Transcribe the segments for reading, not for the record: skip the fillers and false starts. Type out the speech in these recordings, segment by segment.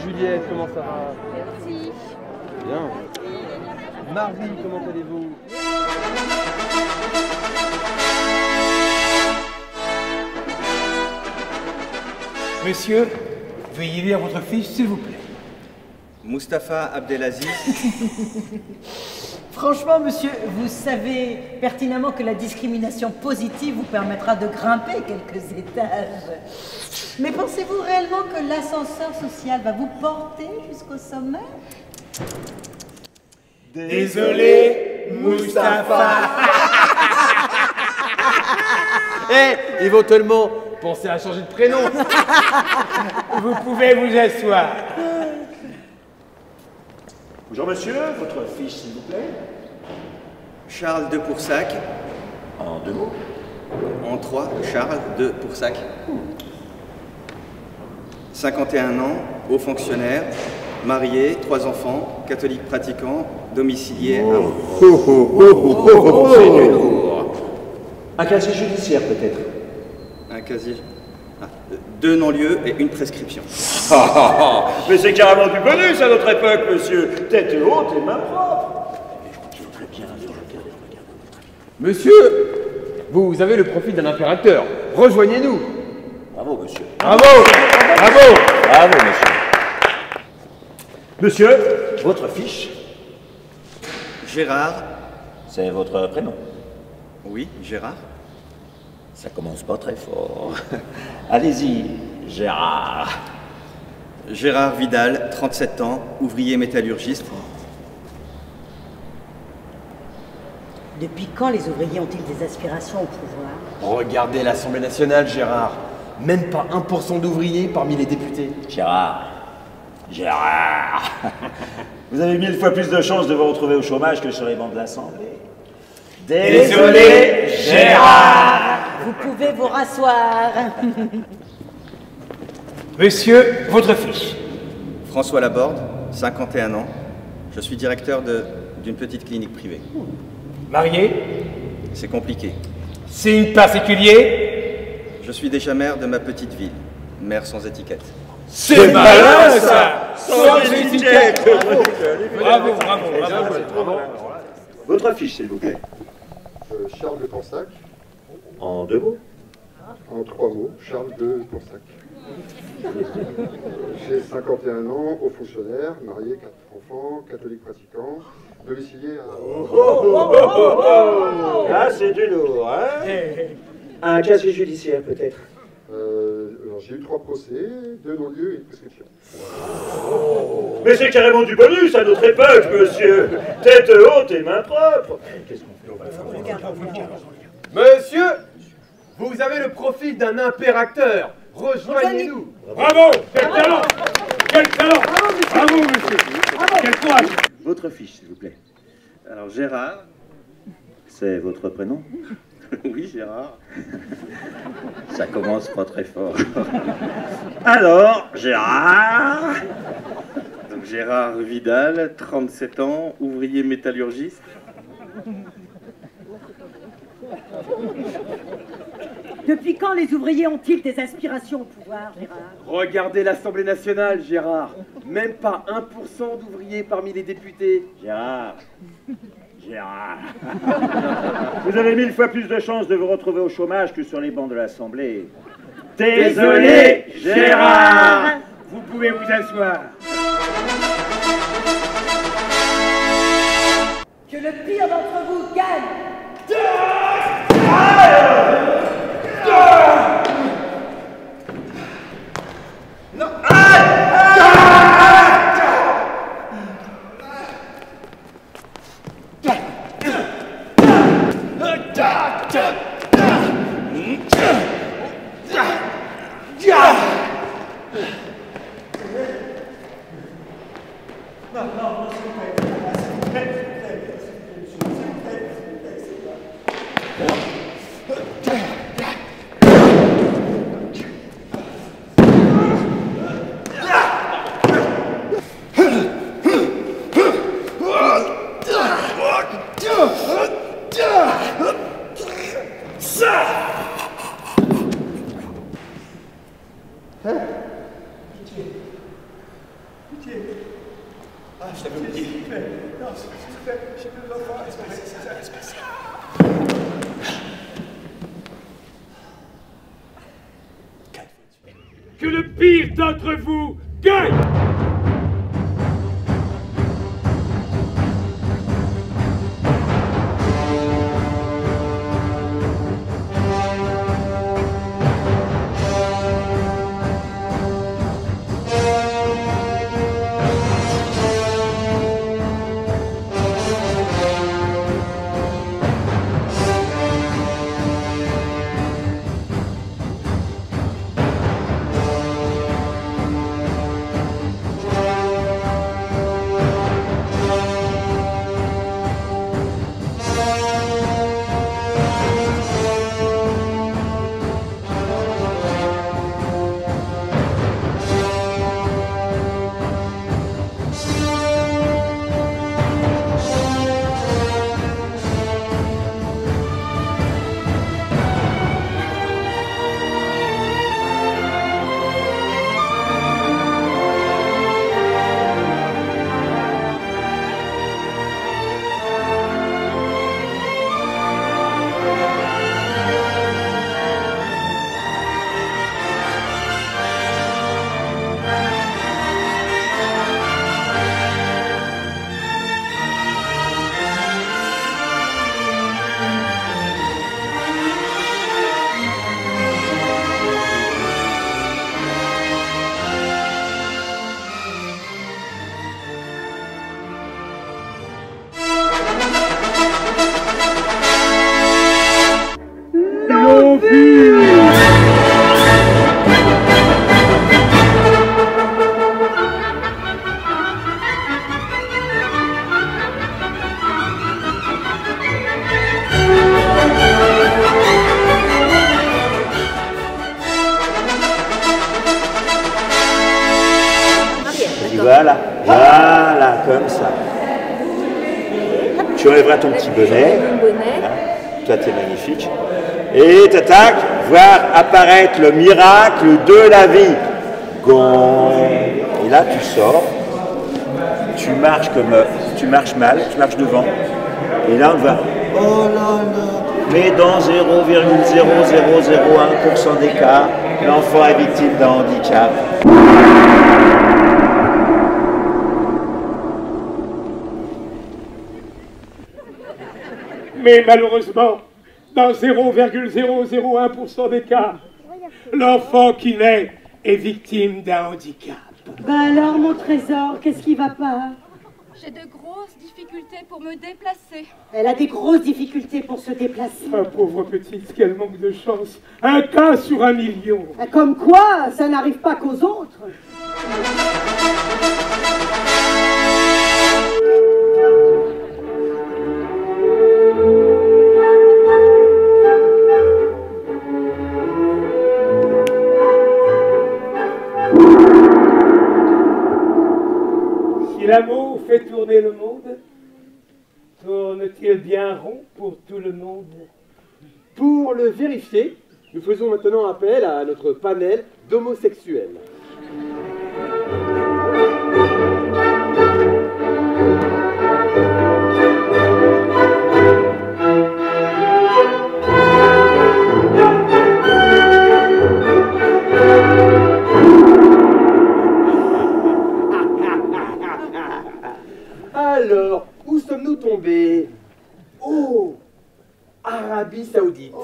Juliette, comment ça va? Merci. Bien. Marie, comment allez-vous? Monsieur, veuillez lire votre fiche, s'il vous plaît. Mustapha Abdelaziz. Franchement, monsieur, vous savez pertinemment que la discrimination positive vous permettra de grimper quelques étages. Mais pensez-vous réellement que l'ascenseur social va vous porter jusqu'au sommet? Désolé, Mustapha. Eh, éventuellement, pensez à changer de prénom. Vous pouvez vous asseoir. Bonjour monsieur, votre fiche s'il vous plaît. Charles de Poursac. En 2 mots. En 3, Charles de Poursac. 51 ans, haut fonctionnaire, marié, 3 enfants, catholique pratiquant, domicilié à... C'est du lourd. Un casier judiciaire peut-être. Un casier... 2 non-lieux et 1 prescription. Mais c'est carrément du bonus à notre époque, monsieur. Tête haute et main propre. Je voudrais bien regarder. Monsieur, vous avez le profil d'un impérateur. Rejoignez-nous. Bravo, monsieur. Bravo. Bravo. Bravo, monsieur. Monsieur, votre fiche. Gérard. C'est votre prénom. Oui, Gérard. Ça commence pas très fort. Allez-y, Gérard. Gérard Vidal, 37 ans, ouvrier métallurgiste. Depuis quand les ouvriers ont-ils des aspirations au pouvoir? Regardez l'Assemblée nationale, Gérard. Même pas 1% d'ouvriers parmi les députés. Gérard. Gérard. Vous avez 1000 fois plus de chances de vous retrouver au chômage que sur les bancs de l'Assemblée. Désolé, Gérard. Vous pouvez vous rasseoir. Monsieur, votre fiche. François Laborde, 51 ans. Je suis directeur d'une petite clinique privée. Marié. C'est compliqué. Signe particulier. Je suis déjà maire de ma petite ville. Maire sans étiquette. C'est malin, ça. Sans étiquette. Bravo, bravo, bravo. Votre fiche, s'il vous plaît. Charles de Poursac. En 2 mots. En 3 mots, Charles de Poursac. J'ai 51 ans, haut fonctionnaire, marié, 4 enfants, catholique pratiquant, domicilié à... Ah, c'est du lourd, hein. Un casier judiciaire, peut-être. Alors, j'ai eu 3 procès, 2 non-lieux et une prescription. Mais c'est carrément du bonus à notre époque, monsieur. Tête haute et main propre. Qu'est-ce qu'on fait? Monsieur, vous avez le profil d'un impérateur. Rejoignez-nous. Bravo. Quel talent. Quel talent. Bravo, monsieur. Quel courage. Votre fiche, s'il vous plaît. Alors Gérard. C'est votre prénom? Oui, Gérard. Ça commence pas très fort. Alors, Gérard. Donc Gérard Vidal, 37 ans, ouvrier métallurgiste. Depuis quand les ouvriers ont-ils des aspirations au pouvoir, Gérard? Regardez l'Assemblée nationale, Gérard. Même pas 1% d'ouvriers parmi les députés. Gérard. Gérard. Vous avez 1000 fois plus de chances de vous retrouver au chômage que sur les bancs de l'Assemblée. Désolé, Gérard. Vous pouvez vous asseoir. Que le pire d'entre vous gagne. Que le pire d'entre vous gagne! Voilà, voilà, comme ça. Tu enlèveras ton petit bonnet. Toi, t'es magnifique. Et t'attaques, voir apparaître le miracle de la vie. Gong. Et là, tu sors. Tu marches comme... Tu marches mal, tu marches devant. Et là, on va... Oh là là. Mais dans 0,0001% des cas, l'enfant est victime d'un handicap. Mais malheureusement, dans 0,001% des cas, l'enfant qui naît est victime d'un handicap. Bah alors, mon trésor, qu'est-ce qui va pas? J'ai de grosses difficultés pour me déplacer. Elle a des grosses difficultés pour se déplacer. Ah, pauvre petite, quel manque de chance. Un cas sur 1 million. Comme quoi, ça n'arrive pas qu'aux autres. Si l'amour fait tourner le monde, tourne-t-il bien rond pour tout le monde? Pour le vérifier, nous faisons maintenant appel à notre panel d'homosexuels. Alors, où sommes-nous tombés? Oh, Arabie Saoudite.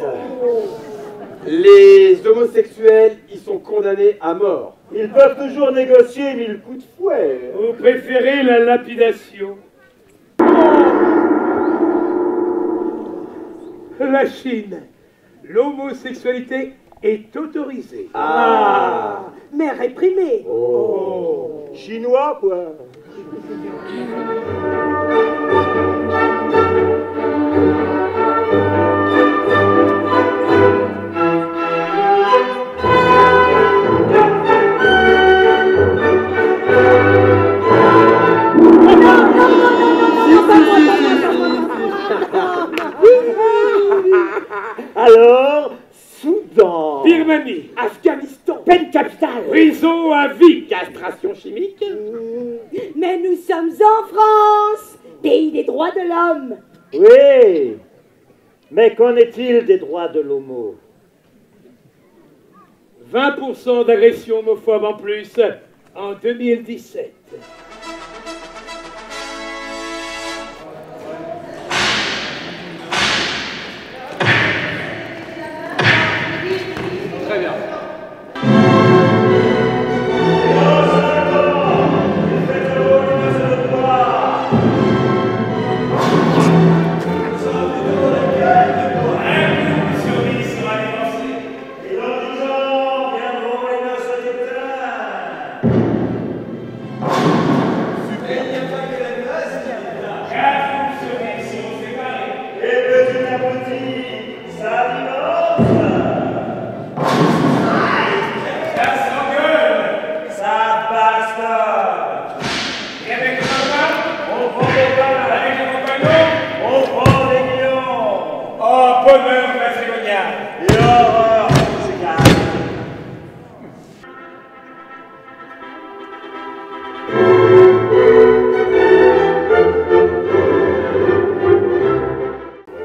Les homosexuels y sont condamnés à mort. Ils peuvent toujours négocier 1000 coups de fouet. Vous préférez la lapidation? La Chine, l'homosexualité est autorisée. Ah, Mais réprimée. oh. Chinois, quoi. Alors, Soudan. Birmanie. Afghanistan. Peine capitale. Prison à vie. Castration chimique. Mais nous sommes en France, pays des droits de l'homme. Oui, mais qu'en est-il des droits de l'homo? 20% d'agressions homophobes en plus en 2017. Très bien.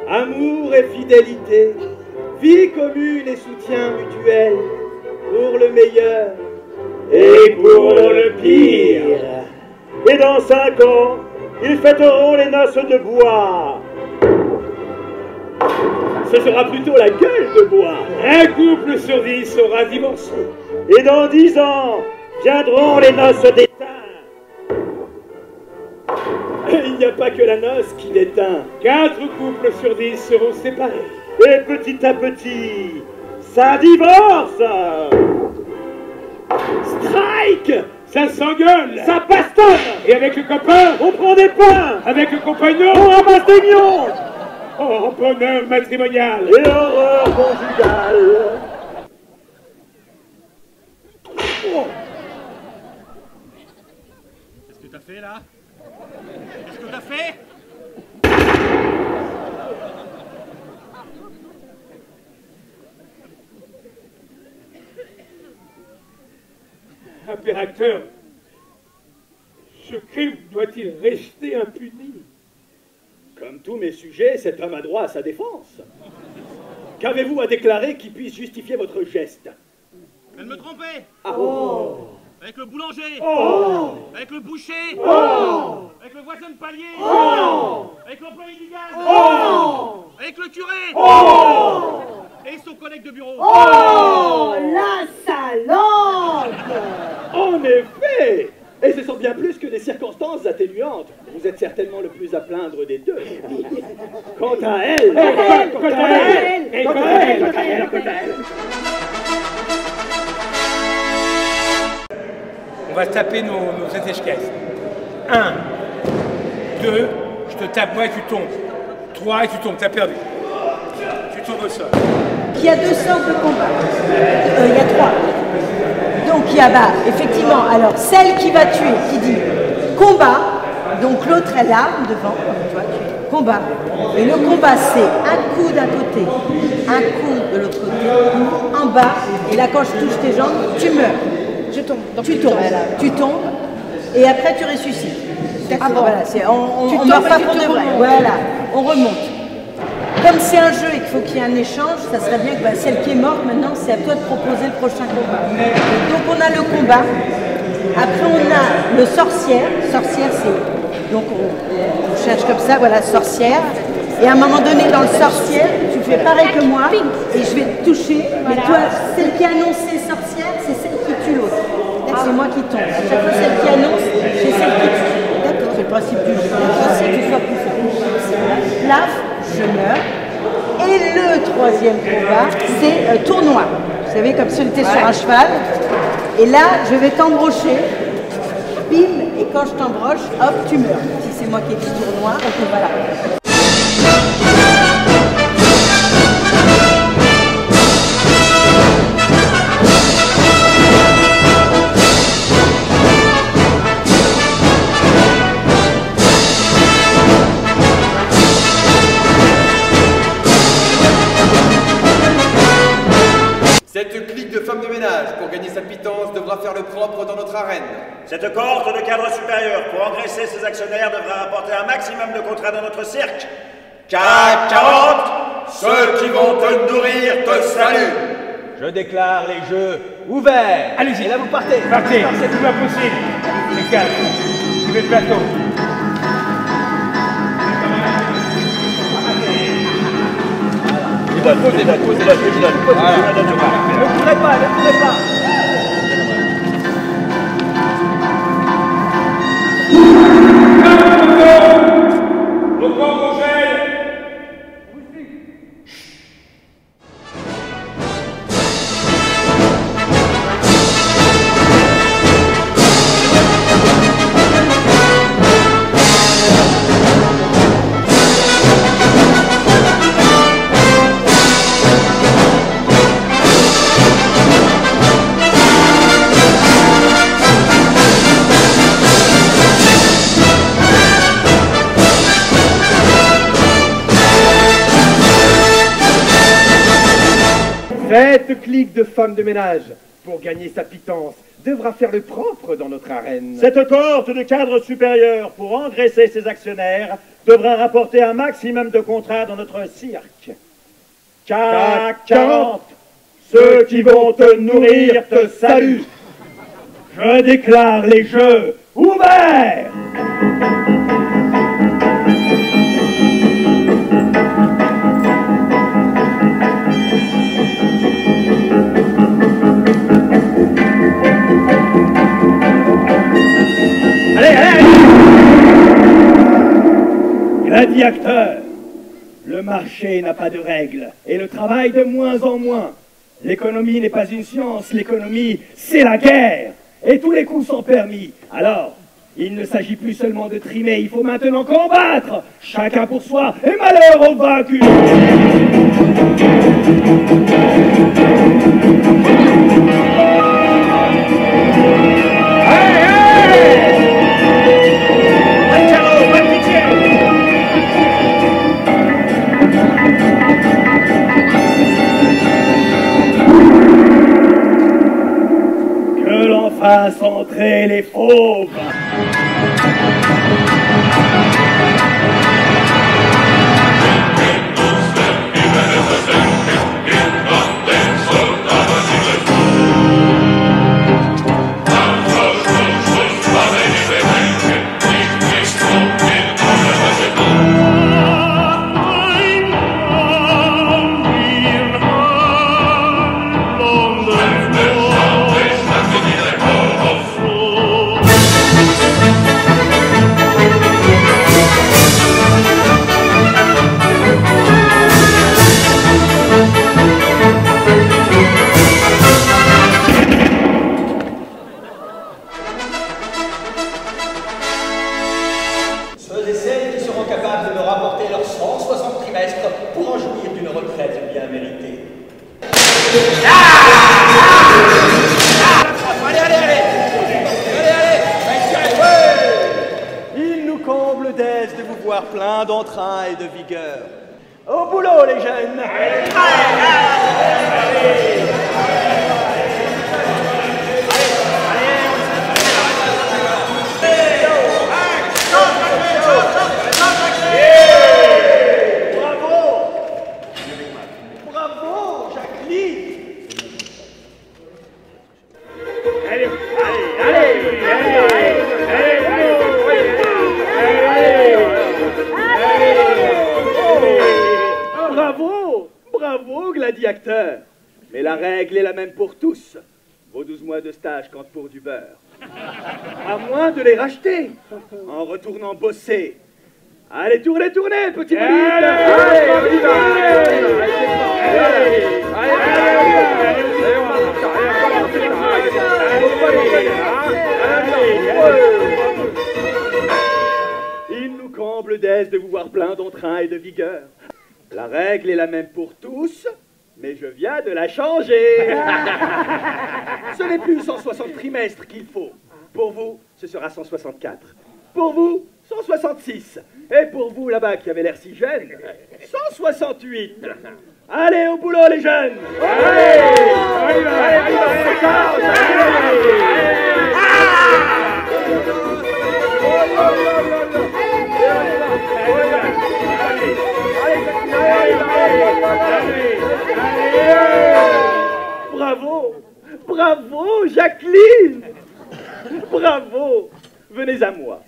Amour et fidélité, vie commune et soutien mutuel, pour le meilleur Et pour le pire. Et dans 5 ans, ils fêteront les noces de bois. Ce sera plutôt la gueule de bois. Un couple sur 10 sera divorcé. Et dans 10 ans, viendront les noces d'étain. Il n'y a pas que la noce qui l'éteint. 4 couples sur 10 seront séparés. Et petit à petit, ça divorce. Strike! Ça s'engueule. Ça bastonne! Et avec le copain, On prend des pains! avec le compagnon, On ramasse des mions! oh, bonheur matrimonial. Et horreur conjugale. Qu'est-ce que t'as fait là? Qu'est-ce que t'as fait? Impérateur, ce crime doit-il rester impuni? Comme tous mes sujets, cet homme a droit à sa défense. Qu'avez-vous à déclarer qui puisse justifier votre geste? Elle me trompait. Oh. Avec le boulanger. Oh. Avec le boucher. Oh. Avec le voisin de palier. Oh. Avec l'employé du gaz. Oh. Avec le curé. Oh. Et son collègue de bureau. Oh, la salope! En effet! Et ce sont bien plus que des circonstances atténuantes. Vous êtes certainement le plus à plaindre des deux. Quant à elle... On va taper nos étiquettes. 1, 2, je te tape, moi et tu tombes. 3 et tu tombes, t'as perdu. Tu tombes au sol. Il y a 2 sortes de combats. Il y a 3. Donc il y a, effectivement, alors celle qui va tuer, qui dit combat, donc l'autre est là, devant, comme toi, combat. Et le combat, c'est un coup d'un côté, un coup de l'autre côté, en bas, et là quand je touche tes jambes, tu meurs. Je tombe. Tu tombes, et après tu ressuscites. D'accord. Voilà, on meurt pas pour de vrai. Voilà, on remonte. Comme c'est un jeu et qu'il faut qu'il y ait un échange, ça serait bien que celle qui est morte, maintenant, c'est à toi de proposer le prochain combat. Donc on a le combat. Après on a le sorcière. Sorcière, c'est... Donc on cherche comme ça, voilà, sorcière. Et à un moment donné, dans le sorcière, tu fais pareil que moi, et je vais te toucher. Mais toi, celle qui a annoncé sorcière, c'est celle qui tue l'autre. C'est moi qui tombe. À chaque fois, celle qui annonce, c'est celle qui tue. D'accord. C'est le principe du jeu. C'est que tu sois plus fort. Là, je meurs. Et le troisième combat, c'est tournoi. Vous savez, comme si on était sur un cheval. Et là, je vais t'embrocher. Bim, et quand je t'embroche, hop, tu meurs. Si c'est moi qui ai dit tournoi, donc voilà. Cette clique de femmes de ménage, pour gagner sa pitance, devra faire le propre dans notre arène. Cette cohorte de cadres supérieurs, pour engraisser ses actionnaires, devra rapporter un maximum de contrats dans notre cirque. CAC 40, ceux qui vont te nourrir te saluent. Je déclare les jeux ouverts. Allez-y. Et là, vous partez. Partez, c'est tout impossible. C'est calme. Suivez le plateau. Posez. Ne courez pas, ne courez pas. Le corps congèle. Cette clique de femmes de ménage, pour gagner sa pitance, devra faire le propre dans notre arène. Cette cohorte de cadres supérieurs, pour engraisser ses actionnaire, devra rapporter un maximum de contrats dans notre cirque. CAC 40, ceux qui vont te nourrir te saluent. Je déclare les jeux ouverts. Gladiateur, le marché n'a pas de règles et le travail de moins en moins. L'économie n'est pas une science, l'économie, c'est la guerre. Et tous les coups sont permis. Alors, il ne s'agit plus seulement de trimer, il faut maintenant combattre. Chacun pour soi et malheur aux vaincus. Que l'on fasse entrer les fauves. Ceux et celles qui seront capables de me rapporter leurs 160 trimestres pour en jouir d'une retraite bien méritée. Il nous comble d'aise de vous voir plein d'entrain et de vigueur. Au boulot, les jeunes! Bravo, Jacqueline! Bravo, gladiateur! Mais la règle est la même pour tous. Vos 12 mois de stage comptent pour du beurre. À moins de les racheter en retournant bosser. Allez, tournez, petit Il nous comble d'aise de vous voir plein d'entrain et de vigueur. La règle est la même pour tous, mais je viens de la changer. Ce n'est plus 160 trimestres qu'il faut. Pour vous, ce sera 164. Pour vous, 166. Et pour vous, là-bas, qui avez l'air si jeune, 168. Allez, au boulot, les jeunes! Allez! On y va! Allez, Bravo! Bravo, Jacqueline! Bravo! Venez à moi.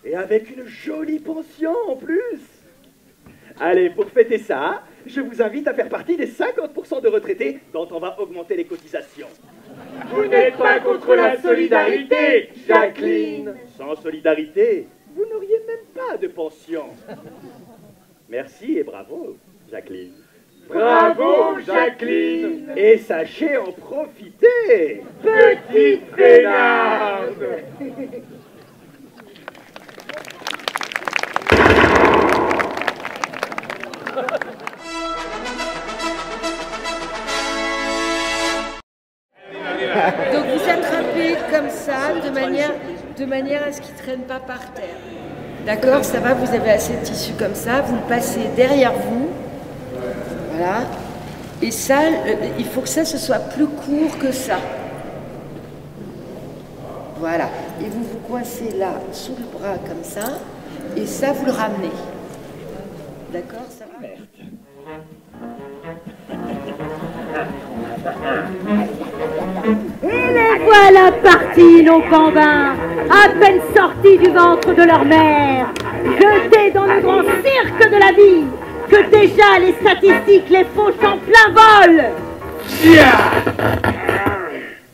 Et avec une jolie pension en plus. Allez, pour fêter ça, je vous invite à faire partie des 50% de retraités dont on va augmenter les cotisations. Vous n'êtes pas contre la solidarité, Jacqueline. Sans solidarité, vous n'auriez même pas de pension. Merci et bravo, Jacqueline. Bravo, Jacqueline. Et sachez en profiter. Petite Bénarde. Donc vous attrapez comme ça, de manière à ce qu'il ne traîne pas par terre. D'accord, ça va, vous avez assez de tissu comme ça, vous le passez derrière vous. Voilà. Et ça, il faut que ça ce soit plus court que ça. Voilà. Et vous vous coincez là, sous le bras comme ça, et ça, vous le ramenez. D'accord, ça va? Et les voilà partis, nos bambins, à peine sortis du ventre de leur mère, jetés dans le grand cirque de la vie, que déjà les statistiques les fauchent en plein vol.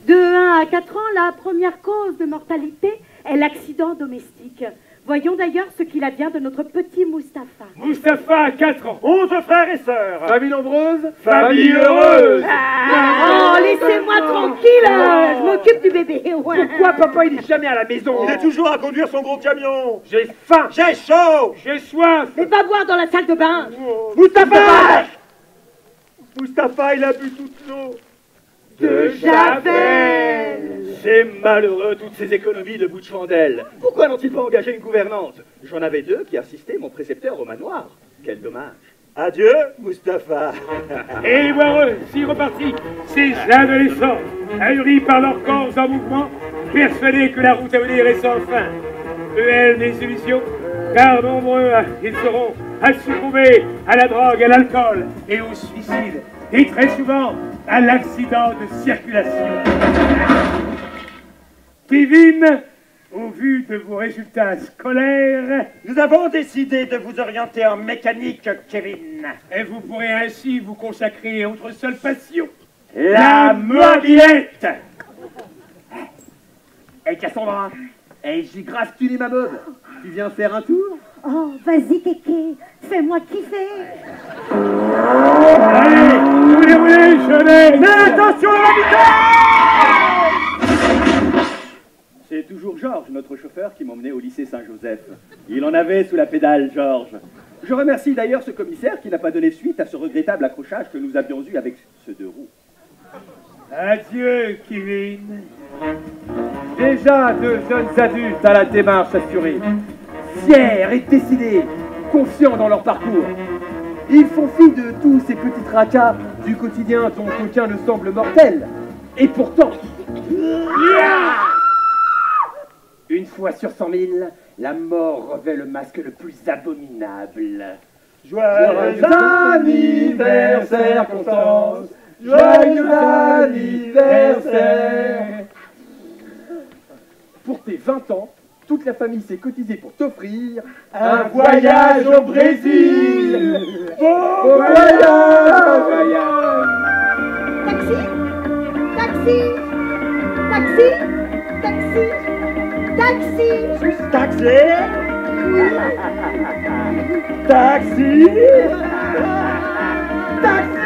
De 1 à 4 ans, la première cause de mortalité est l'accident domestique. Voyons d'ailleurs ce qu'il advient de notre petit Mustapha. Mustapha a 4 ans. 11 frères et sœurs. Famille nombreuse, Famille heureuse. Oh, laissez-moi tranquille, je m'occupe du bébé. Ouais. Pourquoi papa il est jamais à la maison? Il est toujours à conduire son gros camion. J'ai faim. J'ai chaud. J'ai soif. Mais va boire dans la salle de bain. Mustapha. Mustapha, il a bu toute l'eau de Javel. C'est malheureux, toutes ces économies de bout de chandelle. Pourquoi n'ont-ils pas engagé une gouvernante? J'en avais 2 qui assistaient mon précepteur au manoir. Quel dommage. Adieu, Mustapha. Et les voireux, s'y repartis, ces adolescents, ahuris par leurs corps en mouvement, persuadés que la route à venir est sans fin. Cruelle désillusion, car nombreux ils seront à succomber à la drogue, à l'alcool et au suicide, et très souvent à l'accident de circulation. Kevin, au vu de vos résultats scolaires, nous avons décidé de vous orienter en mécanique, Kevin. Et vous pourrez ainsi vous consacrer à votre seule passion, la mobilette. Hey Cassandra, hey, j'ai grave tuné ma bob. Tu viens faire un tour? Oh, vas-y Kéké, fais-moi kiffer. Allez, roulez, chenet. Mais attention à la vitesse! C'est toujours Georges, notre chauffeur, qui m'emmenait au lycée Saint-Joseph. Il en avait sous la pédale, Georges. Je remercie d'ailleurs ce commissaire qui n'a pas donné suite à ce regrettable accrochage que nous avions eu avec ce 2 roues. Adieu, Kevin. Déjà 2 jeunes adultes à la démarche assurée, fiers et décidés, confiants dans leur parcours. Ils font fi de tous ces petits tracas du quotidien dont aucun ne semble mortel. Et pourtant, une fois sur 100 000, la mort revêt le masque le plus abominable. Joyeux anniversaire, Constance. Joyeux anniversaire. Pour tes 20 ans, toute la famille s'est cotisée pour t'offrir un voyage au Brésil. Bon voyage. Taxi, taxi, taxi, taxi, taxi, Taxi. Taxi. Taxi.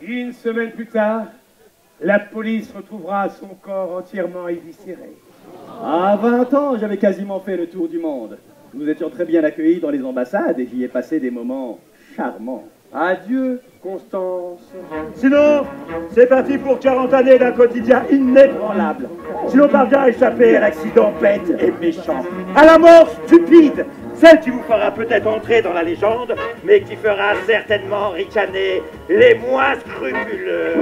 Une semaine plus tard, la police retrouvera son corps entièrement éviscéré. À 20 ans, j'avais quasiment fait le tour du monde. Nous étions très bien accueillis dans les ambassades et j'y ai passé des moments charmants. Adieu, Constance. Sinon, c'est parti pour 40 années d'un quotidien inébranlable. Si l'on parvient à échapper à l'accident bête et méchant, à la mort stupide, celle qui vous fera peut-être entrer dans la légende, mais qui fera certainement ricaner les moins scrupuleux.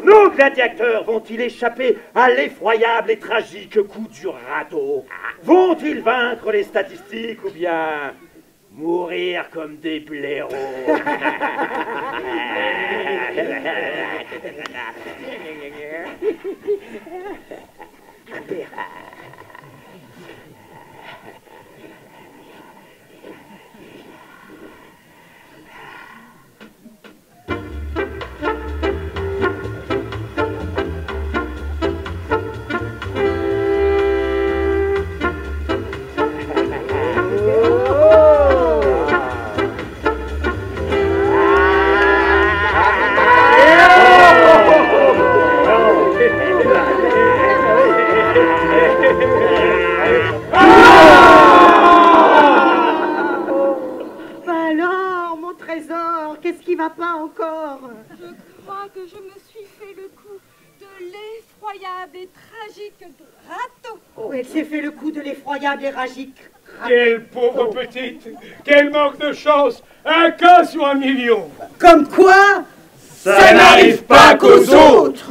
Nos gladiateurs vont-ils échapper à l'effroyable et tragique coup du râteau? Vont-ils vaincre les statistiques ou bien mourir comme des blaireaux? Alors, mon trésor, qu'est-ce qui va pas encore? Je crois que je me suis fait le coup de l'effroyable et tragique râteau. Oh, elle s'est fait le coup de l'effroyable et tragique. Quelle pauvre petite! Quel manque de chance! Un cas sur 1 million! Comme quoi? Ça n'arrive pas qu'aux autres.